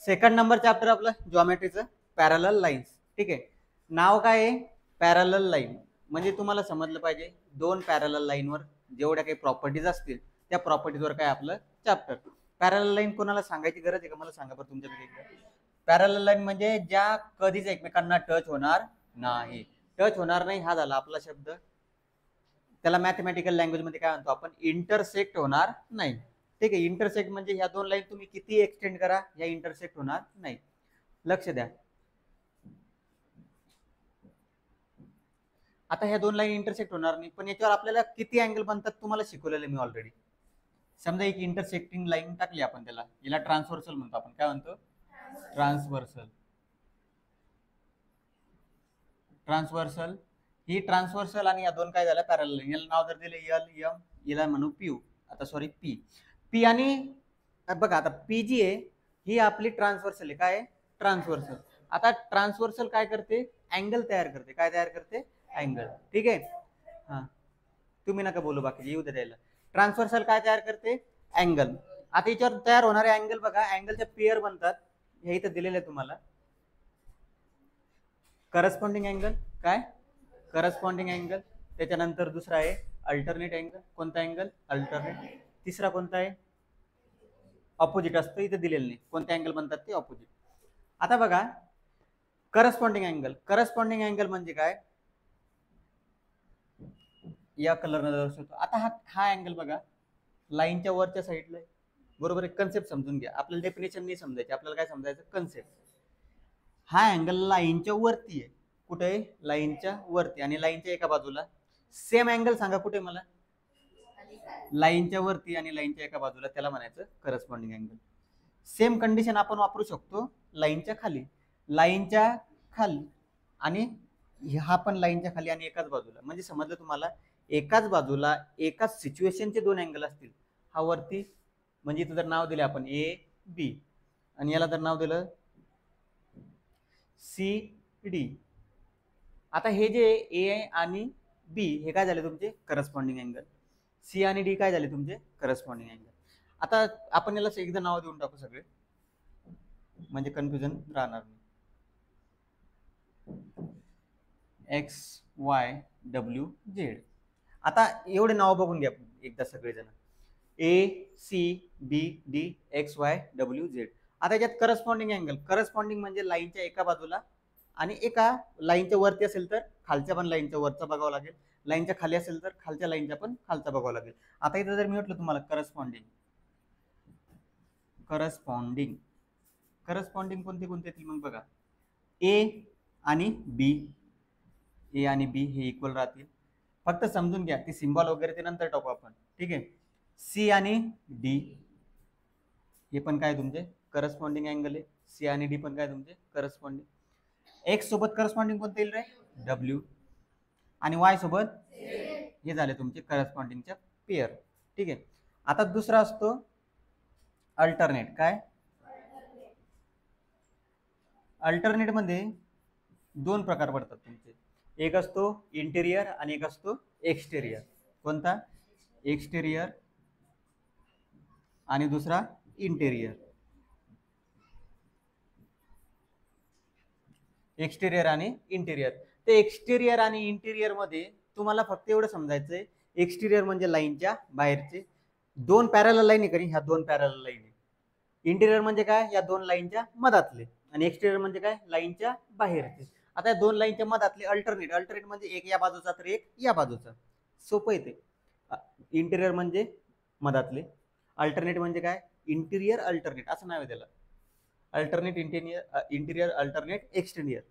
Second number chapter आपलं जॉमेट्रीचं parallel lines. ठीक आहे, नाव काय आहे? Parallel line. म्हणजे तुम्हाला समजलं पाहिजे दोन पॅरलल लाईनवर जेवढ्या काही प्रॉपर्टीज असतील त्या प्रॉपर्टीजवर काय आपलं चॅप्टर. पॅरलल लाईन कोणाला सांगायची गरज आहे का? मला सांगा बरं तुमच्यापैकी. पॅरलल लाईन म्हणजे ज्या कधीच एकमेकांना टच होणार नाही. टच होणार नाही हा झाला आपला शब्द. त्याला मॅथमॅटिकल लँग्वेज मध्ये काय म्हणतो आपण? इंटरसेक्ट होणार नाही. ठीक आहे, इंटरसेक्ट म्हणजे ह्या दोन लाईन तुम्ही किती एक्सटेंड करा ह्या इंटरसेक्ट होणार नाही. लक्ष द्या. आता ह्या दोन लाईन इंटरसेक्ट होणार नाही, पण याच्यावर आपल्याला किती अँगल बनतात तुम्हाला शिकवलेलं मी ऑलरेडी. समजा एक इंटरसेक्टिंग लाईन टाकली आपण, त्याला याला ट्रान्सव्हर्सल म्हणतो आपण. काय म्हणतो? ट्रान्सव्हर्सल. ट्रान्सव्हर्सल ही ट्रान्सव्हर्सल आणि या दोन काय झालं? पॅरलल. याला नाव जर दिले एल एम, याला म्हणू पी. आता सॉरी पी. पी आणि बघा आता पी जी आहे ही आपली ट्रान्सव्हर्सल आहे. काय? ट्रान्सव्हर्सल. आता ट्रान्सव्हर्सल काय करते? अँगल तयार करते. काय तयार करते? अँगल. ठीक आहे, हा तुम्ही नका बोलू, बाकी येऊ दे द्यायला. ट्रान्सव्हर्सल काय तयार करते? अँगल. आता याच्यावर तयार होणारे अँगल बघा, अँगलच्या पेअर बनतात. हे इथं दिलेलं आहे तुम्हाला. Corresponding angle. काय? Corresponding angle. त्याच्यानंतर दुसरा आहे अल्टरनेट अँगल. कोणता अँगल? अल्टरनेट. तिसरा कोणता आहे? ऑपोजिट असतं, इथे दिलेलं नाही. कोणते अँगल बनतात ते? ऑपोजिट. आता बघा करस्पॉन्डिंग अँगल. करस्पॉन्डिंग अँगल म्हणजे काय? या कलरने दर्शवतो. आता हा अँगल बघा लाईनच्या वरच्या साईडला आहे. बरोबर आहे. कन्सेप्ट समजून घ्या. आपल्याला डेफिनेशन नाही समजायची, आपल्याला काय समजायचं? कन्सेप्ट. हा अँगल लाईनच्या वरती आहे. कुठे आहे? लाईनच्या वरती. आणि लाईनच्या एका बाजूला सेम अँगल सांगा कुठे मला? लाईनच्या वरती आणि लाईनच्या एका बाजूला, त्याला म्हणायचं करस्पॉन्डिंग अँगल. सेम कंडिशन आपण वापरू शकतो लाईनच्या खाली. लाईनच्या खाली आणि हा पण लाईनच्या खाली आणि एकाच बाजूला. म्हणजे समजलं तुम्हाला? एकाच बाजूला एकाच सिच्युएशनचे दोन अँगल असतील. हा वरती म्हणजे इथं जर नाव दिले आपण ए बी आणि याला जर नाव दिलं सी डी. आता हे जे ए आणि बी हे काय झाले तुमचे? Corresponding angle. सी आणि डी काय झाले तुमचे? Corresponding angle. आता आपण याला एकदा नाव देऊन टाकू सगळे, म्हणजे कन्फ्युजन राहणार नाही. X Y W Z. आता एवढे नाव बघून घ्या एकदा सगळेजण. A C B D X Y W Z. आता याच्यात करस्पॉन्डिंग अँगल. करस्पॉन्डिंग म्हणजे लाईनच्या एका बाजूला आणि एका लाईनच्या वरती असेल तर खालच्या पण लाईनच्या वरचा बघावं लागेल. लाईनच्या खाली असेल तर खालच्या लाईनच्या पण खालचा बघावं लागेल. आता इथं जर मी म्हटलं तुम्हाला करस्पॉन्डिंग, करस्पॉन्डिंग करस्पॉन्डिंग कोणते कोणते येतील मग बघा. ए आणि बी. ए आणि बी हे इक्वल राहतील. फक्त समजून घ्या, ती सिम्बॉल वगैरे ते नंतर टाकू आपण. ठीक आहे. सी आणि डी हे पण काय तुमचे? करस्पॉन्डिंग अँगल आहे. सी आणि डी पण काय तुमचे? करस्पॉन्डिंग. एक्स सोबत करस्पॉन्डिंग कोणते येईल रे? डब्ल्यू. आणि वाय सोबत हे झाले तुमचे करस्पॉन्डिंगच्या पेअर. ठीक आहे. आता दुसरा असतो अल्टरनेट. काय? अल्टरनेट मध्ये दोन प्रकार पडतात तुमचे. एक असतो इंटेरियर आणि एक असतो एक्सटेरियर. कोणता? एक्सटेरियर आणि दुसरा इंटेरियर. एक्सटेरियर आणि इंटेरियर. ते एक्सटेरियर आणि इंटेरियर मध्ये तुम्हाला फक्त एवढं समजायचंय, एक्सटेरियर म्हणजे लाईनच्या बाहेरचे दोन पॅरलल लाईन आहे, ह्या दोन पॅरलल लाईन आहे. इंटेरियर म्हणजे काय? या दोन लाईनच्या मधातले. आणि एक्सटेरियर म्हणजे काय? लाईनच्या बाहेरचे. आता या दोन लाईनच्या मधातले अल्टरनेट. अल्टरनेट म्हणजे एक या बाजूचा तर एक या बाजूचा. सोपं येते. इंटेरियर म्हणजे मधातले. अल्टरनेट म्हणजे काय? इंटिरियर अल्टरनेट असं नाव आहे त्याला. Alternate interior alternate exterior.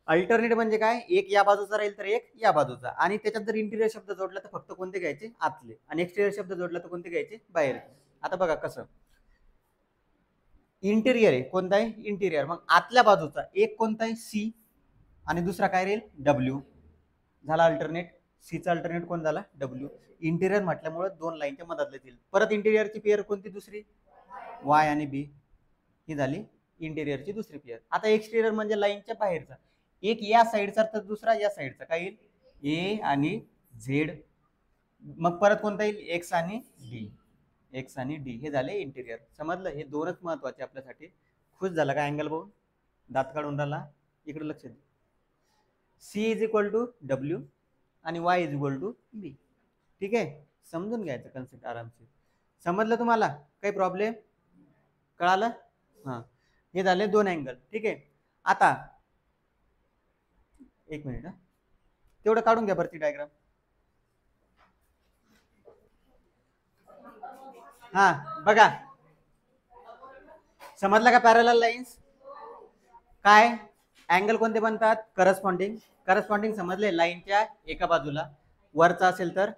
Alternate म्हणजे काय? एक या बाजूचा राहील तर एक या बाजूचा. आणि त्याच्यात जर इंटिरियर शब्द जोडला तर फक्त कोणते घ्यायचे? आतले. आणि एक्सटेरियर शब्द जोडला तर कोणते घ्यायचे? बाहेरचे. आता बघा कसं. इंटेरियर आहे. कोणता आहे? इंटेरियर. मग आतल्या बाजूचा एक कोणता आहे? सी. आणि दुसरा काय राहील? डब्ल्यू. झाला अल्टरनेट. सीचा अल्टरनेट कोण झाला? डब्ल्यू. इंटेरियर म्हटल्यामुळे दोन लाईनच्या मधातले येतील. परत इंटेरियरची पेअर कोणती? दुसरी वाय आणि बी. ही झाली इंटेरियरची दुसरी पेअर. आता एक्सटेरियर म्हणजे लाईनच्या बाहेरचा. एक या साईडचा तर दुसरा या साईडचा. काय येईल? ए आणि झेड. मग परत कोणता येईल? एक्स आणि डी. एक्स आणि डी हे झाले इंटेरियर. समजलं? हे दोनच महत्वाचे आपल्यासाठी. खुश झाला का अँगल बघून? दात काढून राहिला. इकडे लक्ष दे. C is equal to W आणि Y is equal to B. ठीक आहे, समजून घ्यायचं कन्सेप्ट आरामशीर. समजलं तुम्हाला? काही प्रॉब्लेम? कळालं? हां, हे झाले दोन अँगल. ठीक आहे, आता एक मिनिट तेवढं काढून घ्या भरती डायग्राम. हा बघा, समजलं का? पॅरलल लाईन्स काय अँगल कोणते बनतात? करस्पॉन्डिंग. करस्पॉन्डिंग समजले? लाईनच्या एका बाजूला वरचा असेल तर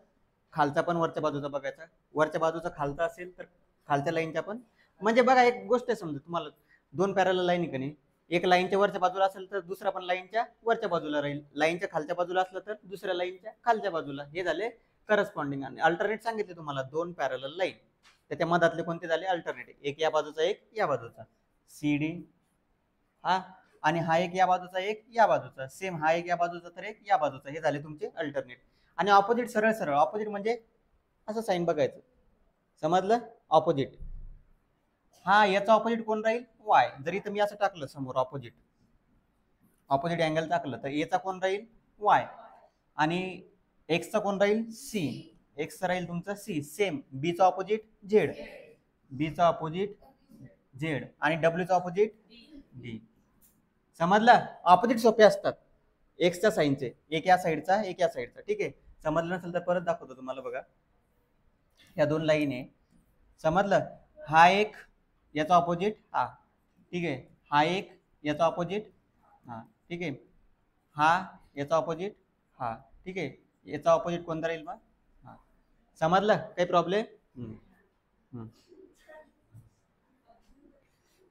खालचा पण वरच्या बाजूचा बघायचा, वरच्या बाजूचा खालचा असेल तर खालच्या लाईनच्या पण. म्हणजे बघा एक गोष्ट समजा तुम्हाला, दोन पॅरलल लाईन आहे का नाही, एक लाईनच्या वरच्या बाजूला असेल तर दुसरा पण लाईनच्या वरच्या बाजूला राहील, लाईनच्या खालच्या बाजूला असलं तर दुसऱ्या लाईनच्या खालच्या बाजूला. हे झाले करस्पॉन्डिंग. आणि अल्टरनेट सांगितले तुम्हाला दोन पॅरलल लाईन, त्याच्या मधातले कोणते झाले? अल्टरनेट. एक या बाजूचा एक या बाजूचा, सी डी हा, आणि हा एक या बाजूचा एक या बाजूचा, सेम हा एक या बाजूचा तर एक या बाजूचा. हे झाले तुमचे अल्टरनेट. आणि ऑपोजिट सरळ सरळ, ऑपोजिट म्हणजे असं साईन बघायचं. समजलं? ऑपोजिट. हा याचा ऑपोजिट कोण राहील? वाय. जर इथं मी असं टाकलं समोर ऑपोजिट, ऑपोजिट अँगल टाकलं तर एचा कोण राहील? वाय. आणि एक्सचा कोण राहील? सी. एक्सचा राहील तुमचा सी. सेम बीचा ऑपोजिट झेड, बीचा ऑपोजिट झेड आणि डब्ल्यूचा ऑपोजिट डी. समजलं? ऑपोजिट सोपे असतात एक्सच्या साईनचे, एक या साईडचा एक या साईडचा. ठीक आहे, समजलं नसेल तर परत दाखवतो तुम्हाला. बघा या दोन लाईन आहे, समजलं? हा एक याचा ऑपोजिट हा, ठीक आहे, हा एक याचा ऑपोजिट हा, ठीक आहे, हा याचा ऑपोजिट हा, ठीक आहे, याचा ऑपोजिट कोणता राहील मग? हा. समजलं? काही प्रॉब्लेम?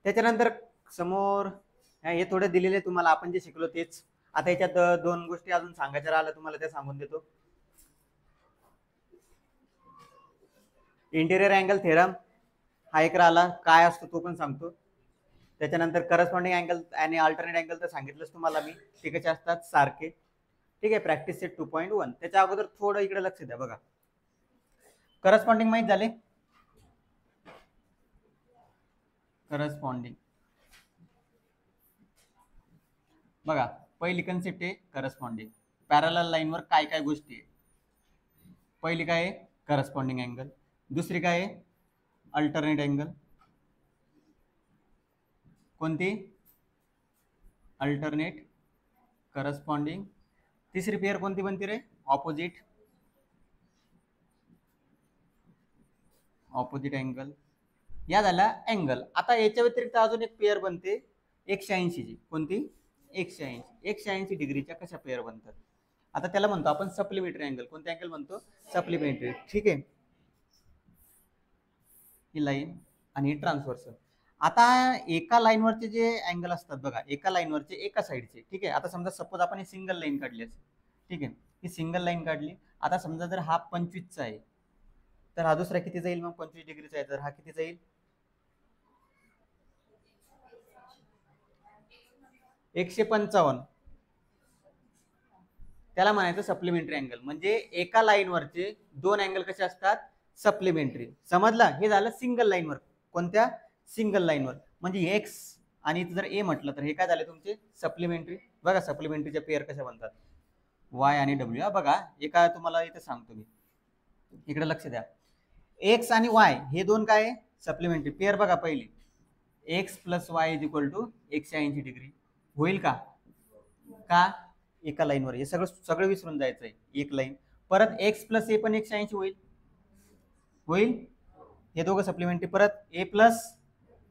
त्याच्यानंतर समोर हे थोडे दिलेले तुम्हाला, आपण जे शिकलो तेच. आता याच्यात दोन गोष्टी अजून सांगायच्या राहिल्या तुम्हाला, ते सांगून देतो. इंटिरियर अँगल थेरम हा एक राहिला, काय असतो तो पण सांगतो. त्याच्यानंतर करस्पॉन्डिंग अँगल आणि अल्टरनेट अँगल तर सांगितलंच तुम्हाला मी, ते कसे असतात? सारखे. ठीक आहे, प्रॅक्टिस सेट 2.1. त्याच्या अगोदर थोडं इकडे लक्ष द्या. बघा करस्पॉन्डिंग माहित झाले? करस्पॉन्डिंग बघा, पहिली कन्सेप्ट आहे करस्पॉन्डिंग. पॅरलल लाईनवर काय काय गोष्टी आहे? पहिली काय आहे? Corresponding angle. दुसरी काय आहे? Alternate angle. कोणती? Alternate, corresponding. तिसरी पेअर कोणती बनते रे? ऑपोजिट. Opposite angle. या झाला अँगल. आता याच्या व्यतिरिक्त अजून एक पेअर बनते 180 ची. कोणती? 180. 180 डिग्रीच्या कशा पेअर बनतात? आता त्याला म्हणतो आपण सप्लिमेंटरी अँगल. कोणते अँगल म्हणतो? सप्लिमेंटरी. ठीक आहे, ही लाईन आणि ही ट्रान्सव्हर्सल. आता एका लाईनवरचे जे अँगल असतात बघा, एका लाईनवरचे एका साईडचे. ठीक आहे, आता समजा सपोज आपण ही सिंगल लाईन काढली असेल. ठीक आहे, ही सिंगल लाईन काढली. आता समजा जर हा 25चा आहे तर हा दुसरा किती जाईल मग? 25 डिग्रीचा आहे तर हा किती जाईल? 155. त्याला म्हणायचं सप्लिमेंटरी अँगल. म्हणजे एका लाईनवरचे दोन अँगल कसे असतात? सप्लिमेंटरी. समजला? हे झालं सिंगल लाईनवर. कोणत्या? सिंगल लाईनवर. म्हणजे एक्स आणि जर ए म्हटलं तर हे काय झाले तुमचे? सप्लिमेंटरी. बघा सप्लिमेंटरीच्या पेअर कशा बनतात? वाय आणि डब्ल्यू. बघा एका तुम्हाला इथे सांगतो मी, इकडे लक्ष द्या. एक्स आणि वाय हे दोन काय? Supplementary pair. बघा पहिली, x plus y is equal to 180 degree. होईल का? का? एका लाईनवर. हे सगळं सगळं विसरून जायचंय. एक लाईन. परत एक्स प्लस ए पण 180 होईल. होईल. हे दोघं सप्लिमेंटरी. परत ए प्लस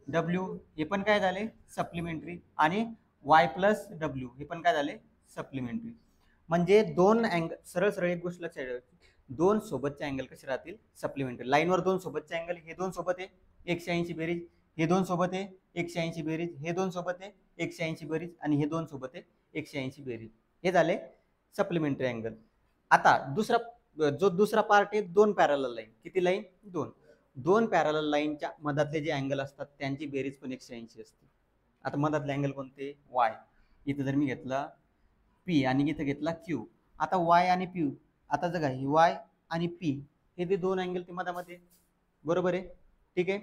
डब्ल्यू हे पण काय झाले? सप्लिमेंटरी. आणि वाय प्लस डब्ल्यू हे पण काय झाले? सप्लिमेंटरी. म्हणजे दोन अँगल, सरळ सरळ एक गोष्ट लक्षात ठेवा, दोन सोबतचे अँगल कसे राहतील? सप्लिमेंटरी. लाईनवर दोन सोबतचे अँगल, हे दोन सोबत आहे 180 बेरीज, हे दोन सोबत आहे 180 बेरीज, हे दोन सोबत आहे 180 बेरीज आणि हे दोन सोबत आहे 180 बेरीज. हे झाले सप्लिमेंटरी अँगल. आता जो दुसरा पार्ट आहे, दोन पॅरलल लाईन. किती लाईन? दोन. दोन पॅरलल लाईनच्या मधातले जे अँगल असतात त्यांची बेरीज पण 180 असते. आता मधातले अँगल कोणते? वाय. इथं जर मी घेतला पी आणि इथं घेतला क्यू. आता वाय आणि पी, आता जगा ही वाय आणि पी हे ते दोन अँगल ते मधामध्ये, बरोबर आहे? ठीक आहे,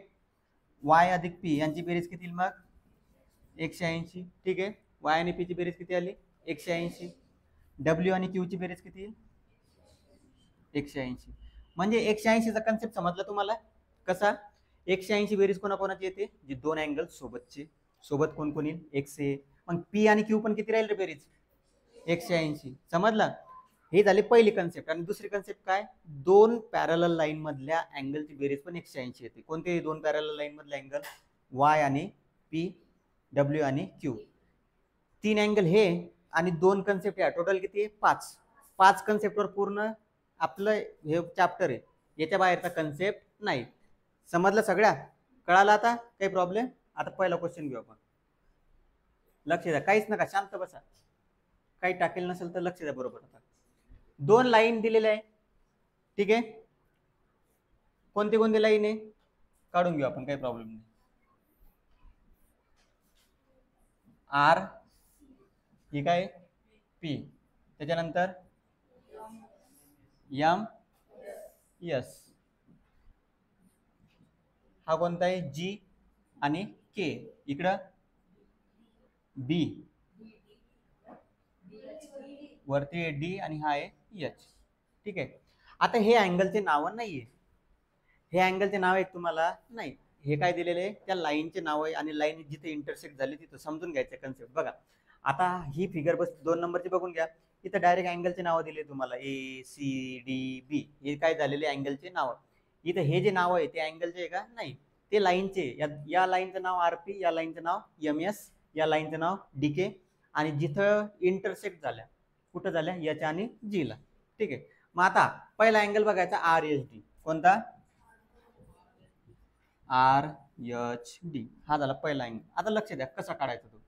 वाय अधिक पी यांची बेरीज किती मग? 180. ठीक आहे. वाय आणि पी ची बेरीज किती आली? 180. डब्ल्यू आणि क्यू ची बेरीज किती येईल? 180. म्हणजे 180चा कन्सेप्ट समजला तुम्हाला कसा? 180 बेरीज कोणाकोणाची येते? जी दोन अँगल सोबतचे. सोबत कोण कोण येईल? एक्स ए. मग पी आणि क्यू पण किती राहील रे बेरीज? 180. समजला? हे झाले पहिली कन्सेप्ट. आणि दुसरी कन्सेप्ट काय? दोन पॅरलल लाईन मधल्या अँगलची बेरीज पण 180 येते. कोणते दोन पॅरलल लाईन मधले अँगल? वाय आणि पी, डब्ल्यू आणि क्यू. तीन अँगल हे आणि दोन कन्सेप्ट या टोटल किती आहे? 5. 5 कन्सेप्टवर पूर्ण आपलं हे चॅप्टर आहे. याच्या बाहेरचा कन्सेप्ट नाही. समजलं सगळ्या? कळालं आता? काही प्रॉब्लेम? आता पहिला क्वेश्चन घेऊ आपण. लक्ष द्या, काहीच नका, शांत बसा. काही टाकेल नसेल तर लक्ष द्या बरोबर. आता दोन लाईन दिलेल्या आहे. ठीक आहे. कोणती कोणती लाईन आहे काढून घेऊ आपण, काही प्रॉब्लेम नाही. आर, ठीक आहे, पी, त्याच्यानंतर एम एस, हा कोणता आहे? जी आणि के. इकडं बी, वरती डी आणि हा आहे एच. ठीक आहे. आता हे अँगलचे नाव नाहीये. हे अँगलचे नाव आहेत तुम्हाला नाही. हे काय दिलेले आहे? त्या लाईनचे नाव आहे आणि लाईन जिथे इंटरसेक्ट झाली तिथं समजून घ्यायचं कन्सेप्ट. बघा आता ही फिगर बस 2 नंबरची बघून घ्या. इथं डायरेक्ट अँगलचे नाव दिले तुम्हाला, ए सी डी बी. हे काय झालेले अँगलचे नाव. इथं हे जे नाव आहे ते अँगलचे आहे का? नाही, ते लाईनचे. या लाईनचं नाव आर पी, या लाईनचं नाव एम एस, या लाईनचं नाव डी के. आणि जिथं इंटरसेक्ट झाल्या, कुठं झाल्या? एच आणि जी ला. ठीक आहे. मग आता पहिला अँगल बघायचा आर एच डी. कोणता? R H D. हा झाला पहिला अँगल. आता लक्ष द्या कसा काढायचा तो.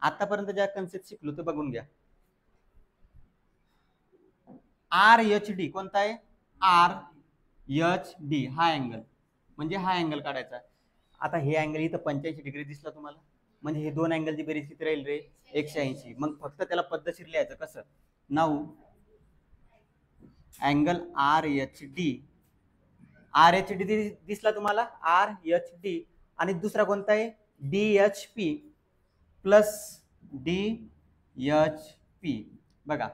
आतापर्यंत ज्या कन्सेप्ट शिकलो ते बघून घ्या. आर एच डी कोणता आहे? आर एच डी हा अँगल, म्हणजे हा अँगल काढायचा. आता हे अँगल इथं 85 डिग्री दिसला तुम्हाला, म्हणजे हे दोन अँगलची बेरीज किती राहील रे? 180. मग फक्त त्याला पद्धतशीर लिहायचं कसं? Now angle R H D. R H D दिसला तुम्हाला, आर एच डी. आणि दुसरा कोणता आहे? D H P plus D H P. बघा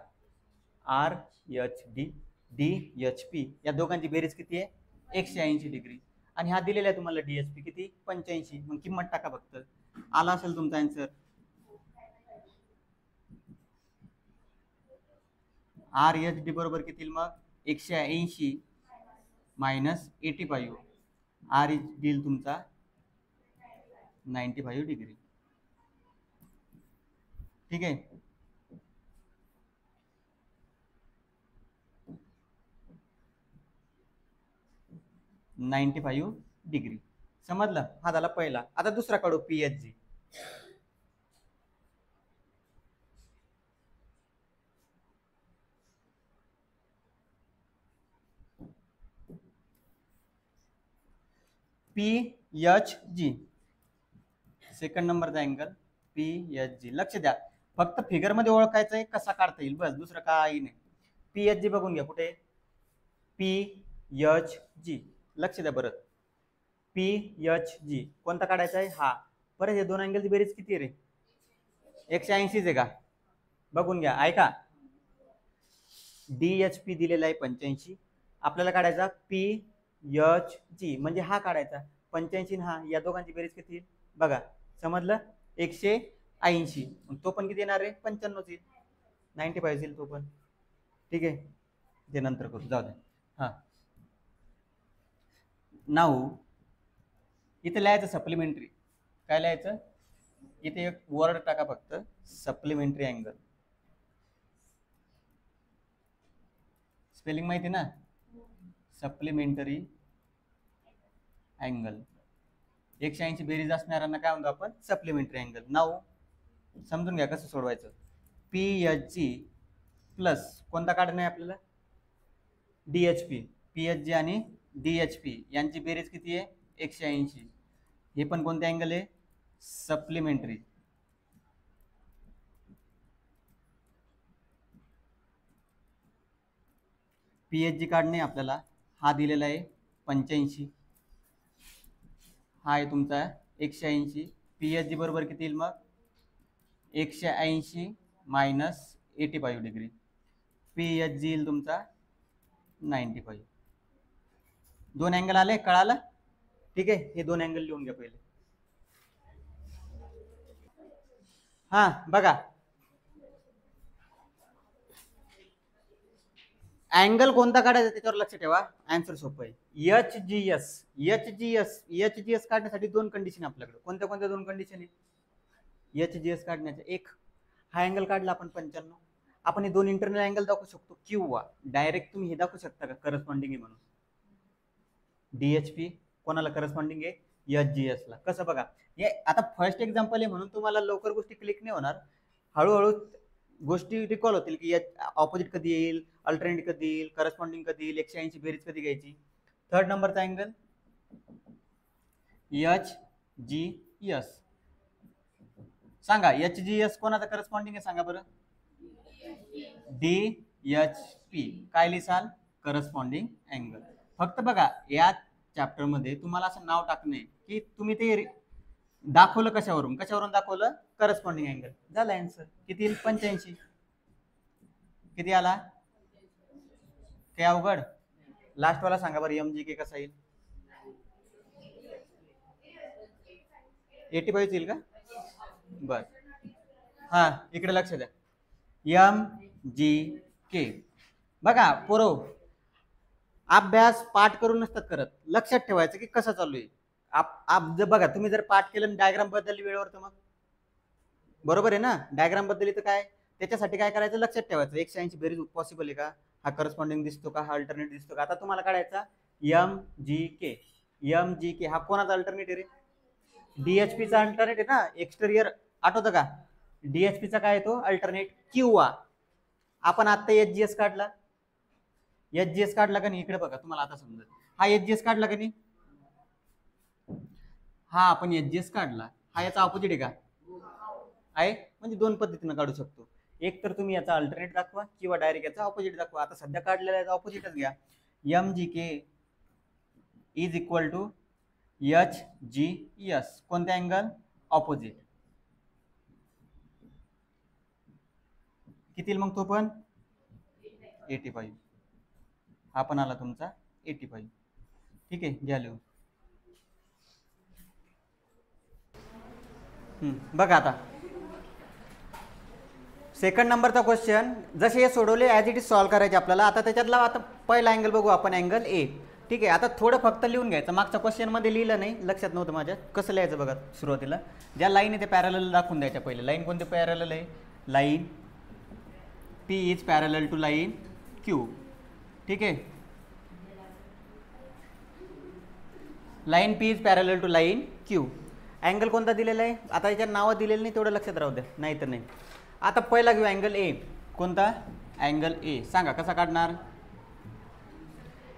R H D, D H P, या दोघांची बेरीज किती आहे? 180 डिग्री. आणि हा दिलेला आहे तुम्हाला डीएचपी किती? 85. मग किंमत टाका फक्त, आला असेल तुमचा आन्सर. आर एच डी बरोबर किती मग? 180 मायनस 85. आर एच डी तुमचा 95 डिग्री. ठीक आहे. $95 डिग्री. समजलं? हा झाला पहिला. आता दुसरा काढू, पीएचजी. पीएचजी सेकंड नंबरचा अँगल पीएचजी. लक्ष द्या, फक्त फिगर मध्ये ओळखायचं आहे कसा काढता येईल, बस, दुसरं काही नाही. पीएचजी बघून घ्या कुठे? पीएचजी. लक्ष द्या बरं, पीएचजी कोणता काढायचा आहे? हा. बरं, हे दोन अँगलची बेरीज किती रे? 180 आहे का? बघून घ्या, ऐका. डीएचपी दिलेला आहे 85. आपल्याला काढायचा पीएचजी, म्हणजे हा काढायचा 85. हा, या दोघांची बेरीज किती? बघा, समजलं? 180. तो पण किती येणार आहे? 95 येईल. 95 येईल तो पण. ठीक आहे, ते नंतर करू, जाऊ दे. हा, नाऊ इथे लिहायचं सप्लिमेंटरी. काय लिहायचं? इथे एक वर्ड टाका फक्त, सप्लिमेंटरी अँगल. स्पेलिंग माहिती ना? Supplementary angle. 180 बेरीज असणाऱ्यांना काय म्हणतो आपण? Supplementary angle. नाऊ समजून घ्या कसं सोडवायचं. पीएचजी प्लस कोणता काढणं आहे आपल्याला? डीएचपी. पीएचजी आणि डीएचपी यांची बेरीज किती आहे? 180. हे पण कोणते अँगल आहे? सप्लिमेंटरी. पीएचजी काढणे आपल्याला. हा दिलेला आहे 85, हा आहे तुमचा 180. PSG बरोबर किती येईल मग 180 मायनस 85 डिग्री. PSG येईल तुमचा 95. दोन अँगल आले, कळालं? ठीक आहे, हे दोन अँगल लिहून घ्या पहिले. हा बघा, अँगल कोणता काढायचा त्याच्यावर लक्ष ठेवा. आन्सर सोपं आहे. एच जी एस काढण्यासाठी दोन कंडिशन आपल्याकडे. कोणत्या कोणत्या दोन कंडिशन आहे एच-जी-एस काढण्याच्या? एक, हा अँगल काढला आपण 95, आपण हे दोन इंटरनल अँगल दाखवू शकतो, किंवा डायरेक्ट तुम्ही हे दाखवू शकता का करस्पॉन्डिंग आहे म्हणून. DHP कोणाला करस्पॉन्डिंग आहे? एच-जी-एस ला. कसं बघा, हे आता फर्स्ट एक्झाम्पल आहे म्हणून तुम्हाला लवकर गोष्टी क्लिक नाही होणार, हळूहळू गोष्टी रिकॉल होतील की ऑपोजिट कधी येईल, अल्टरनेट कधी येईल, करस्पॉन्डिंग कधी येईल, 180 बेरीज कधी घ्यायची. थर्ड नंबरचा अँगल एच-जी-एस. सांगा एच-जी-एस कोणाचा करस्पॉन्डिंग आहे सांगा बरं? DHP. काय लिहाल? Corresponding angle. फक्त बघा, या चॅप्टर मध्ये तुम्हाला असं नाव टाकणे की तुम्ही ते दाखवलं कशावरून दाखवलं? Corresponding angle. झालं आन्सर. किती येईल? 85. किती आला? काय अवघड? लास्ट वाला सांगा बरं, MGK कसा येईल? 85 येईल का? बर, हा इकडे लक्ष द्या. MGK. बघा पोरं, अभ्यास पाठ करून नसतात करत, लक्षात ठेवायचं की कसं चालू आहे. बघा, तुम्ही जर पाठ केलं डायग्राम बद्दल वेळेवर तर मग बरोबर आहे ना. डायग्राम बद्दल तर काय, त्याच्यासाठी काय करायचं? लक्षात ठेवायचं 180 बेरीज पॉसिबल आहे का, हा करस्पॉन्डिंग दिसतो का, हा अल्टरनेट दिसतो का. आता तुम्हाला काढायचा MGK. हा कोणाचा अल्टरनेट आहे रे? DHP चा अल्टरनेट आहे ना, एक्सटेरियर. आठवतं का? DHP चा काय येतो? अल्टरनेट. किंवा आपण आता एच-जी-एस काढला, का नाही? इकडे बघा, तुम्हाला आता समजेल. हा एच-जी-एस काढला का नाही? हा आपण एच-जी-एस काढला, हा याचा ऑपोजिट आहे का? आहे. म्हणजे दोन पद्धतीने काढू शकतो. एक तर तुम्ही याचा अल्टरनेट दाखवा, किंवा डायरेक्ट याचा ऑपोजिट दाखवा. आता सध्या काढलेला याचा ऑपोजिटच घ्या. MGK is equal to H G S. कोणत्या अँगल? ऑपोजिट. किती मग तो पण? 85. हा पण आला तुमचा 85. ठीक आहे, घ्या लिहून. बघा आता सेकंड नंबरचा क्वेश्चन, जसे हे सोडवले ॲज इट इज सॉल्व करायचे आपल्याला. आता त्याच्यातला आता पहिला अँगल बघू आपण, अँगल ए. ठीक आहे, आता थोडं फक्त लिहून घ्यायचं. मागच्या क्वेश्चनमध्ये लिहिलं नाही, लक्षात नव्हतं माझ्या. कसं लिहायचं बघा, सुरुवातीला ज्या लाईन आहे ते पॅरलल दाखवून द्यायच्या पहिले. लाईन कोणती पॅरलल आहे? Line P is parallel to line Q. ठीक आहे, line P is parallel to line Q. Angle कोणता दिलेला आहे? आता याच्या नावं दिलेलं नाही, तेवढं लक्षात राहू द्या, नाही तर नाही. आता पहिला घेऊ अँगल ए. कोणता? Angle A. सांगा कसा काढणार?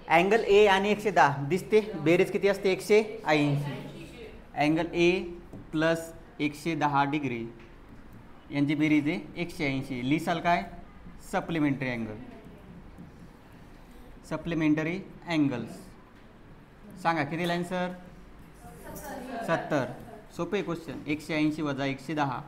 अँगल ए आणि 110 दिसते, बेरीज किती असते? 180. अँगल ए प्लस 110 डिग्री यांची बेरीज आहे 180. लिहिसाल काय? Supplementary angle. Supplementary angles. सांगा किती आन्सर? 70. सोपे क्वेश्चन. 180 वजा 110